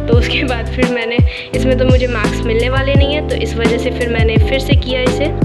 तो उसके बाद फिर मैंने इसमें तो मुझे मार्क्स मिलने वाले नहीं है, तो इस वजह से फिर मैंने फिर से किया इसे।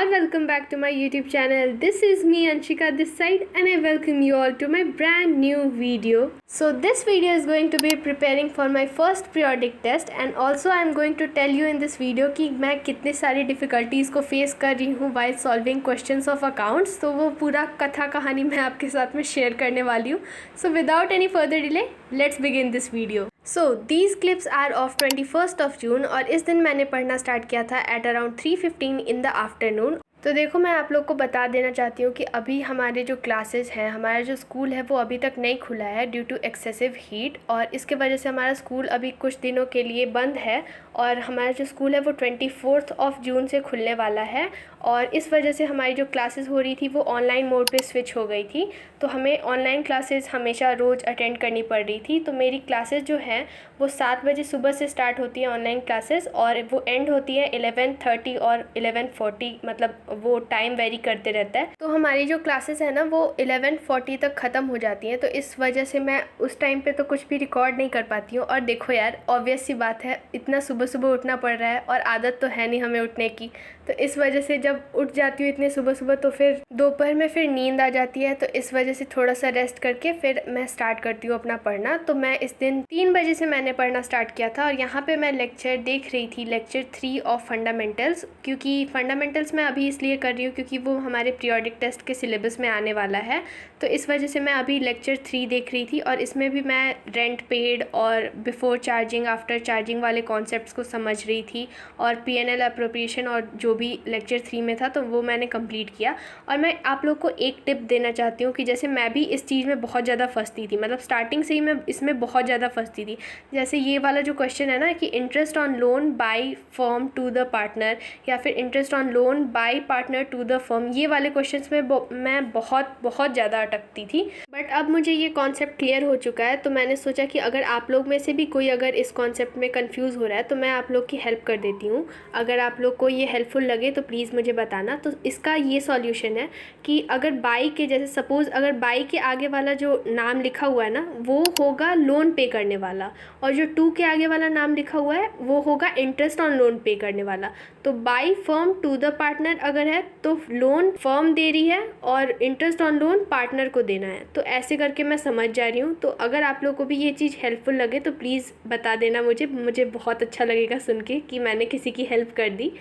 Welcome back to my YouTube channel. This is me Anshika this side and I welcome you all to my brand new video. So this video is going to be preparing for my first periodic test and also I am going to tell you in this video कि मैं कितनी सारी difficulties को face कर रही हूँ while solving questions of accounts। तो वो पूरा कथा कहानी मैं आपके साथ में share करने वाली हूँ। So without any further delay, let's begin this video. So these clips are of 21st of June और इस दिन मैंने पढ़ना स्टार्ट किया था at around 3:15 in the afternoon। तो देखो, मैं आप लोग को बता देना चाहती हूँ कि अभी हमारे जो क्लासेस हैं, हमारा जो स्कूल है वो अभी तक नहीं खुला है ड्यू टू एक्सेसिव हीट, और इसके वजह से हमारा स्कूल अभी कुछ दिनों के लिए बंद है। और हमारा जो स्कूल है वो 24 of June से खुलने वाला है और इस वजह से हमारी जो क्लासेस हो रही थी वो ऑनलाइन मोड पे स्विच हो गई थी। तो हमें ऑनलाइन क्लासेस हमेशा रोज़ अटेंड करनी पड़ रही थी। तो मेरी क्लासेस जो हैं वो 7 बजे सुबह से स्टार्ट होती है ऑनलाइन क्लासेस और वो एंड होती है 11:30 और 11:40, मतलब वो टाइम वेरी करते रहता है। तो हमारी जो क्लासेस है ना वो 11:40 तक ख़त्म हो जाती हैं। तो इस वजह से मैं उस टाइम पे तो कुछ भी रिकॉर्ड नहीं कर पाती हूँ। और देखो यार, ऑब्वियस सी बात है, इतना सुबह सुबह उठना पड़ रहा है और आदत तो है नहीं हमें उठने की। तो इस वजह से जब उठ जाती हूँ इतने सुबह सुबह तो फिर दोपहर में फिर नींद आ जाती है। तो इस वजह से थोड़ा सा रेस्ट करके फिर मैं स्टार्ट करती हूँ अपना पढ़ना। तो मैं इस दिन 3 बजे से मैंने पढ़ना स्टार्ट किया था और यहाँ पे मैं लेक्चर देख रही थी, लेक्चर 3 ऑफ फंडामेंटल्स। क्योंकि फंडामेंटल्स मैं अभी इसलिए कर रही हूँ क्योंकि वो हमारे पीरियोडिक टेस्ट के सिलेबस में आने वाला है। तो इस वजह से मैं अभी लेक्चर 3 देख रही थी और इसमें भी मैं रेंट पेड और बिफोर चार्जिंग आफ्टर चार्जिंग वाले कॉन्सेप्ट्स को समझ रही थी और पीएनएल अप्रोप्रिएशन और जो भी लेक्चर 3 में था तो वो मैंने कंप्लीट किया। और मैं आप लोग को एक टिप देना चाहती हूँ कि जैसे मैं भी इस चीज़ में बहुत ज़्यादा फंसती थी, मतलब स्टार्टिंग से ही मैं इसमें बहुत ज़्यादा फंसती थी। जैसे ये वाला जो क्वेश्चन है ना कि interest on loan by firm to the partner या फिर interest on loan by partner to the firm, ये वाले क्वेश्चंस में मैं बहुत ज़्यादा अटकती थी। बट अब मुझे ये कॉन्सेप्ट क्लियर हो चुका है तो मैंने सोचा कि अगर आप लोग में से भी कोई अगर इस कॉन्सेप्ट में कंफ्यूज हो रहा है तो मैं आप लोग की हेल्प कर देती हूँ। अगर आप लोग को ये हेल्पफुल लगे तो प्लीज़ मुझे बताना। तो इसका ये सॉल्यूशन है कि अगर बाई के, जैसे सपोज़ अगर बाई के आगे वाला जो नाम लिखा हुआ है ना वो होगा लोन पे करने वाला और जो टू के आगे वाला नाम लिखा हुआ है वो होगा इंटरेस्ट ऑन लोन पे करने वाला। तो by firm to the partner अगर है तो लोन फर्म दे रही है और इंटरेस्ट ऑन लोन पार्टनर को देना है। तो ऐसे करके मैं समझ जा रही हूँ। तो अगर आप लोग को भी ये चीज़ हेल्पफुल लगे तो प्लीज़ बता देना मुझे बहुत अच्छा लगेगा सुन के कि मैंने किसी की हेल्प कर दी।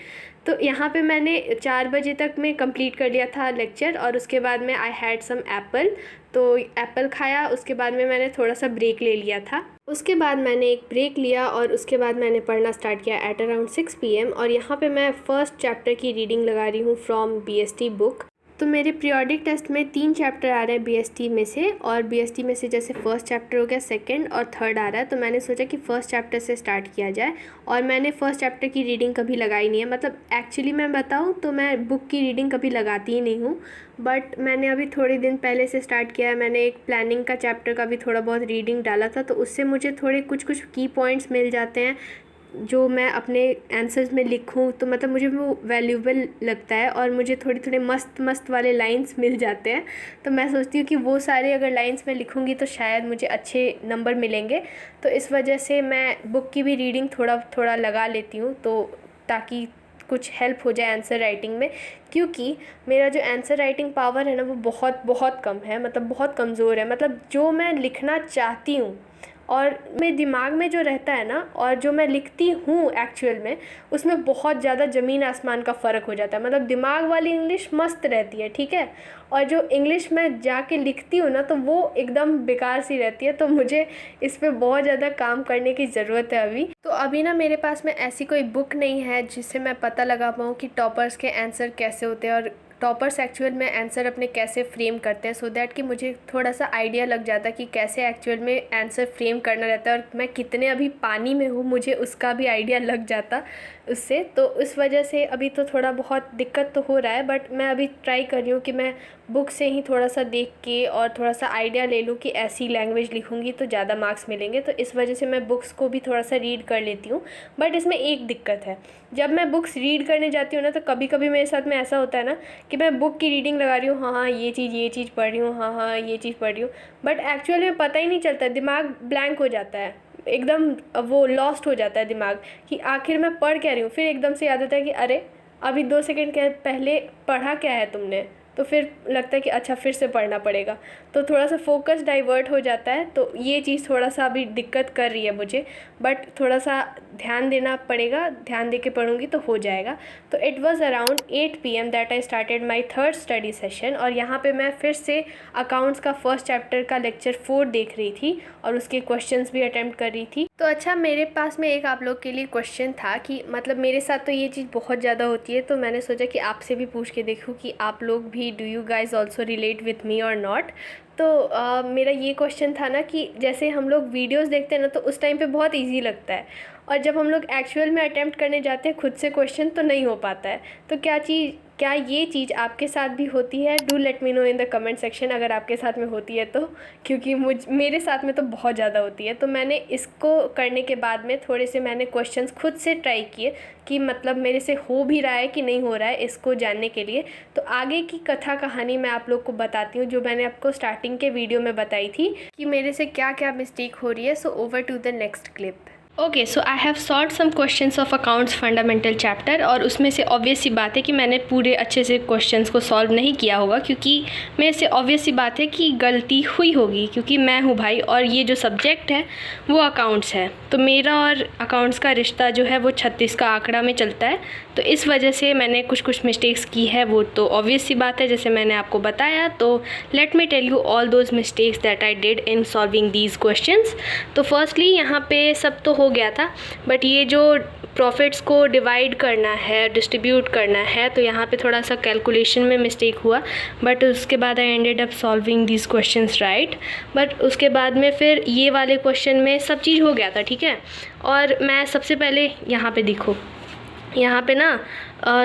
तो यहाँ पे मैंने 4 बजे तक में कंप्लीट कर लिया था लेक्चर और उसके बाद में आई हैड सम एप्पल। तो एप्पल खाया, उसके बाद में मैंने थोड़ा सा ब्रेक ले लिया था। उसके बाद मैंने एक ब्रेक लिया और उसके बाद मैंने पढ़ना स्टार्ट किया एट अराउंड 6 PM और यहाँ पे मैं फर्स्ट चैप्टर की रीडिंग लगा रही हूँ फ्रॉम BST बुक। तो मेरे पीरियोडिक टेस्ट में 3 चैप्टर आ रहे हैं BST में से और BST में से जैसे फर्स्ट चैप्टर हो गया, सेकंड और थर्ड आ रहा है। तो मैंने सोचा कि फ़र्स्ट चैप्टर से स्टार्ट किया जाए और मैंने फ़र्स्ट चैप्टर की रीडिंग कभी लगाई नहीं है। मतलब एक्चुअली मैं बताऊं तो मैं बुक की रीडिंग कभी लगाती ही नहीं हूँ, बट मैंने अभी थोड़े दिन पहले से स्टार्ट किया है। मैंने एक प्लानिंग का चैप्टर का भी थोड़ा बहुत रीडिंग डाला था तो उससे मुझे थोड़े कुछ की पॉइंट्स मिल जाते हैं जो मैं अपने आंसर्स में लिखूं तो मतलब मुझे वो वैल्यूबल लगता है और मुझे थोड़े मस्त वाले लाइंस मिल जाते हैं। तो मैं सोचती हूँ कि वो सारे अगर लाइंस मैं लिखूंगी तो शायद मुझे अच्छे नंबर मिलेंगे। तो इस वजह से मैं बुक की भी रीडिंग थोड़ा लगा लेती हूँ तो ताकि कुछ हेल्प हो जाए आंसर राइटिंग में, क्योंकि मेरा जो आंसर राइटिंग पावर है ना वो बहुत कम है, मतलब बहुत कमज़ोर है। मतलब जो मैं लिखना चाहती हूँ और मेरे दिमाग में जो रहता है ना और जो मैं लिखती हूँ एक्चुअल में उसमें बहुत ज़्यादा ज़मीन आसमान का फ़र्क हो जाता है। मतलब दिमाग वाली इंग्लिश मस्त रहती है, ठीक है, और जो इंग्लिश मैं जाके लिखती हूँ ना तो वो एकदम बेकार सी रहती है। तो मुझे इस पे बहुत ज़्यादा काम करने की ज़रूरत है अभी। तो अभी ना मेरे पास में ऐसी कोई बुक नहीं है जिससे मैं पता लगा पाऊँ कि टॉपर्स के आंसर कैसे होते हैं और टॉपर्स एक्चुअल में आंसर अपने कैसे फ्रेम करते हैं, सो दैट कि मुझे थोड़ा सा आइडिया लग जाता कि कैसे एक्चुअल में आंसर फ्रेम करना रहता है और मैं कितने अभी पानी में हूँ मुझे उसका भी आइडिया लग जाता। उससे, तो उस वजह से अभी तो थोड़ा बहुत दिक्कत तो हो रहा है। बट मैं अभी ट्राई कर रही हूँ कि मैं बुक से ही थोड़ा सा देख के और थोड़ा सा आइडिया ले लूँ कि ऐसी लैंग्वेज लिखूँगी तो ज़्यादा मार्क्स मिलेंगे। तो इस वजह से मैं बुक्स को भी थोड़ा सा रीड कर लेती हूँ। बट इसमें एक दिक्कत है, जब मैं बुक्स रीड करने जाती हूँ ना, तो कभी कभी मेरे साथ में ऐसा होता है ना कि मैं बुक की रीडिंग लगा रही हूँ, हाँ ये चीज़ पढ़ रही हूँ, हाँ ये चीज़ पढ़ रही हूँ, बट एक्चुअल में पता ही नहीं चलता, दिमाग ब्लैंक हो जाता है, एकदम वो लॉस्ट हो जाता है दिमाग कि आखिर मैं पढ़ क्या रही हूँ। फिर एकदम से याद आता है कि अरे अभी 2 सेकंड के पहले पढ़ा क्या है तुमने, तो फिर लगता है कि अच्छा फिर से पढ़ना पड़ेगा, तो थोड़ा सा फोकस डाइवर्ट हो जाता है। तो ये चीज़ थोड़ा सा अभी दिक्कत कर रही है मुझे, बट थोड़ा सा ध्यान देना पड़ेगा, ध्यान दे के पढ़ूँगी तो हो जाएगा। तो it was around 8 PM that I started my 3rd study session, और यहाँ पे मैं फिर से अकाउंट्स का फर्स्ट चैप्टर का लेक्चर 4 देख रही थी और उसके क्वेश्चंस भी अटैम्प्ट कर रही थी। तो अच्छा, मेरे पास में एक आप लोग के लिए क्वेश्चन था कि मतलब मेरे साथ तो ये चीज़ बहुत ज़्यादा होती है, तो मैंने सोचा कि आपसे भी पूछ के देखूँ कि आप लोग भी do you guys also relate with me और नॉट। तो मेरा ये क्वेश्चन था ना कि जैसे हम लोग वीडियोस देखते हैं ना, तो उस टाइम पे बहुत इजी लगता है, और जब हम लोग एक्चुअल में अटेम्प्ट करने जाते हैं खुद से क्वेश्चन तो नहीं हो पाता है। तो क्या ये चीज़ आपके साथ भी होती है? Do let me know in the comment section अगर आपके साथ में होती है तो, क्योंकि मेरे साथ में तो बहुत ज़्यादा होती है। तो मैंने इसको करने के बाद में थोड़े से मैंने क्वेश्चंस खुद से ट्राई किए कि मतलब मेरे से हो भी रहा है कि नहीं हो रहा है, इसको जानने के लिए। तो आगे की कथा कहानी मैं आप लोग को बताती हूँ, जो मैंने आपको स्टार्टिंग के वीडियो में बताई थी कि मेरे से क्या क्या मिस्टेक हो रही है। So over to the next clip. Okay, so I have solve some questions of accounts fundamental chapter, और उसमें से ऑब्वियस सी बात है कि मैंने पूरे अच्छे से क्वेश्चंस को सॉल्व नहीं किया होगा, क्योंकि मेरे से ऑब्वियस सी बात है कि गलती हुई होगी, क्योंकि मैं हूँ भाई और ये जो सब्जेक्ट है वो अकाउंट्स है। तो मेरा और अकाउंट्स का रिश्ता जो है वो 36 का आंकड़ा में चलता है। तो इस वजह से मैंने कुछ मिस्टेक्स की है, वो तो ऑब्वियस सी बात है जैसे मैंने आपको बताया। तो let me tell you all those mistakes that I did in solving these questions. तो फर्स्टली यहाँ पे सब तो हो गया था, बट ये जो प्रॉफिट्स को डिवाइड करना है, डिस्ट्रीब्यूट करना है, तो यहाँ पे थोड़ा सा कैलकुलेशन में मिस्टेक हुआ। बट उसके बाद आई ended up solving these questions right. But उसके बाद में फिर ये वाले क्वेश्चन में सब चीज़ हो गया था, ठीक है। और मैं सबसे पहले यहाँ पे देखो, यहाँ पे ना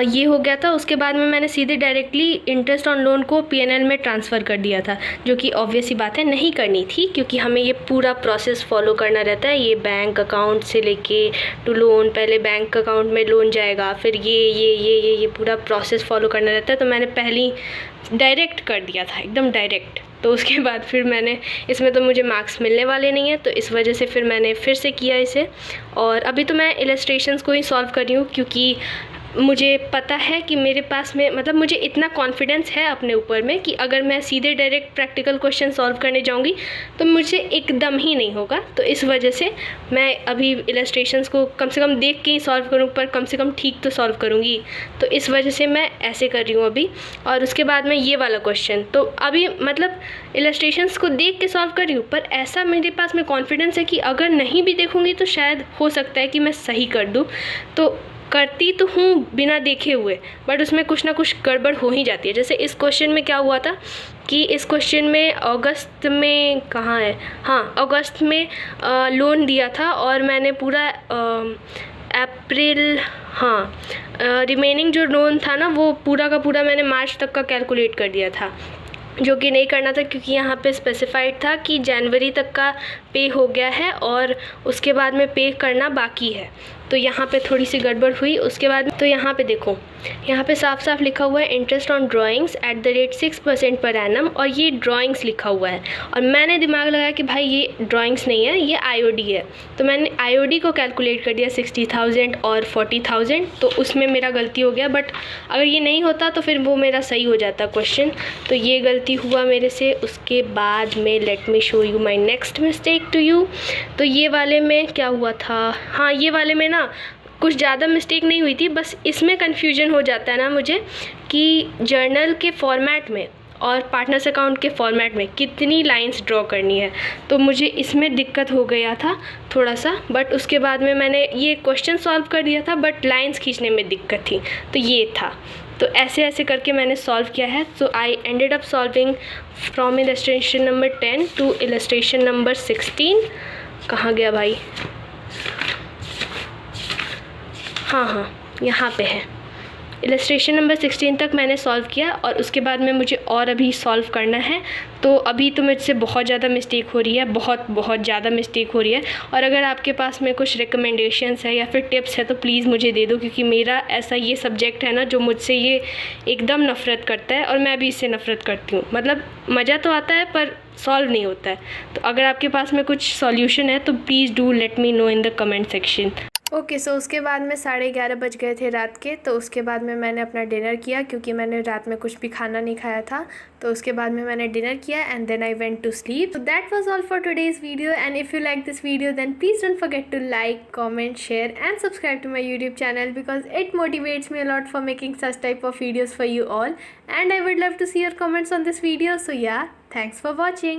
ये हो गया था। उसके बाद में मैंने सीधे डायरेक्टली इंटरेस्ट ऑन लोन को PNL में ट्रांसफ़र कर दिया था, जो कि ऑब्वियस ही बात है नहीं करनी थी, क्योंकि हमें ये पूरा प्रोसेस फॉलो करना रहता है। ये बैंक अकाउंट से लेके टू लोन, पहले बैंक अकाउंट में लोन जाएगा, फिर ये पूरा प्रोसेस फॉलो करना रहता है। तो मैंने पहले ही डायरेक्ट कर दिया था, एकदम डायरेक्ट। तो उसके बाद फिर मैंने इसमें तो मुझे मार्क्स मिलने वाले नहीं हैं, तो इस वजह से फिर मैंने फिर से किया इसे। और अभी तो मैं इलस्ट्रेशंस को ही सॉल्व कर रही हूँ, क्योंकि मुझे पता है कि मेरे पास में मतलब मुझे इतना कॉन्फिडेंस है अपने ऊपर में कि अगर मैं सीधे डायरेक्ट प्रैक्टिकल क्वेश्चन सॉल्व करने जाऊंगी तो मुझे एकदम ही नहीं होगा। तो इस वजह से मैं अभी इलस्ट्रेशंस को कम से कम देख के ही सॉल्व करूँ, पर कम से कम ठीक तो सॉल्व करूँगी। तो इस वजह से मैं ऐसे कर रही हूँ अभी। और उसके बाद में ये वाला क्वेश्चन तो अभी मतलब इलस्ट्रेशंस को देख के सॉल्व कर रही हूँ, पर ऐसा मेरे पास में कॉन्फिडेंस है कि अगर नहीं भी देखूँगी तो शायद हो सकता है कि मैं सही कर दूँ। तो करती तो हूँ बिना देखे हुए, बट उसमें कुछ ना कुछ गड़बड़ हो ही जाती है। जैसे इस क्वेश्चन में क्या हुआ था कि इस क्वेश्चन में अगस्त में कहाँ है, हाँ अगस्त में लोन दिया था, और मैंने पूरा अप्रैल, हाँ रिमेनिंग जो लोन था ना वो पूरा का पूरा मैंने मार्च तक का कैलकुलेट कर दिया था, जो कि नहीं करना था, क्योंकि यहाँ पे स्पेसिफाइड था कि जनवरी तक का पे हो गया है और उसके बाद में पे करना बाकी है। तो यहाँ पे थोड़ी सी गड़बड़ हुई। उसके बाद तो यहाँ पे देखो, यहाँ पे साफ साफ लिखा हुआ है interest on drawings at the rate 6% per annum, और ये ड्राइंग्स लिखा हुआ है। और मैंने दिमाग लगाया कि भाई ये ड्राइंग्स नहीं है, ये IOD है। तो मैंने IOD को कैलकुलेट कर दिया 60,000 और 40,000, तो उसमें मेरा गलती हो गया। बट अगर ये नहीं होता तो फिर वो मेरा सही हो जाता क्वेश्चन। तो ये गलती हुआ मेरे से। उसके बाद में let me show you my next mistake to you. तो ये वाले में क्या हुआ था, हाँ ये वाले में ना कुछ ज़्यादा मिस्टेक नहीं हुई थी, बस इसमें कन्फ्यूजन हो जाता है ना मुझे कि जर्नल के फॉर्मेट में और पार्टनर्स अकाउंट के फॉर्मेट में कितनी लाइंस ड्रॉ करनी है। तो मुझे इसमें दिक्कत हो गया था थोड़ा सा। बट उसके बाद में मैंने ये क्वेश्चन सॉल्व कर दिया था, बट लाइंस खींचने में दिक्कत थी, तो ये था। तो ऐसे ऐसे करके मैंने सॉल्व किया है। So I ended up solving from illustration number 10 to illustration number 16। कहाँ गया भाई, हाँ, यहाँ पे है। इलस्ट्रेशन नंबर 16 तक मैंने सॉल्व किया और उसके बाद में मुझे और अभी सॉल्व करना है। तो अभी तो मुझसे बहुत ज़्यादा मिस्टेक हो रही है, बहुत ज़्यादा मिस्टेक हो रही है। और अगर आपके पास में कुछ रिकमेंडेशंस है या फिर टिप्स है तो प्लीज़ मुझे दे दो, क्योंकि मेरा ऐसा ये सब्जेक्ट है ना जो मुझसे ये एकदम नफ़रत करता है और मैं भी इससे नफ़रत करती हूँ। मतलब मज़ा तो आता है पर सॉल्व नहीं होता है। तो अगर आपके पास में कुछ सॉल्यूशन है तो please do let me know in the comment section. Okay, so उसके बाद में 11:30 बज गए थे रात के। तो उसके बाद में मैंने अपना डिनर किया, क्योंकि मैंने रात में कुछ भी खाना नहीं खाया था। तो उसके बाद में मैंने डिनर किया and then I went to sleep. So that was all for today's video, and if you like this video then please don't forget to like, comment, share and subscribe to my YouTube channel, because it motivates me a lot for making such type of videos for you all, and I would love to see your comments on this video. So yeah, thanks for watching.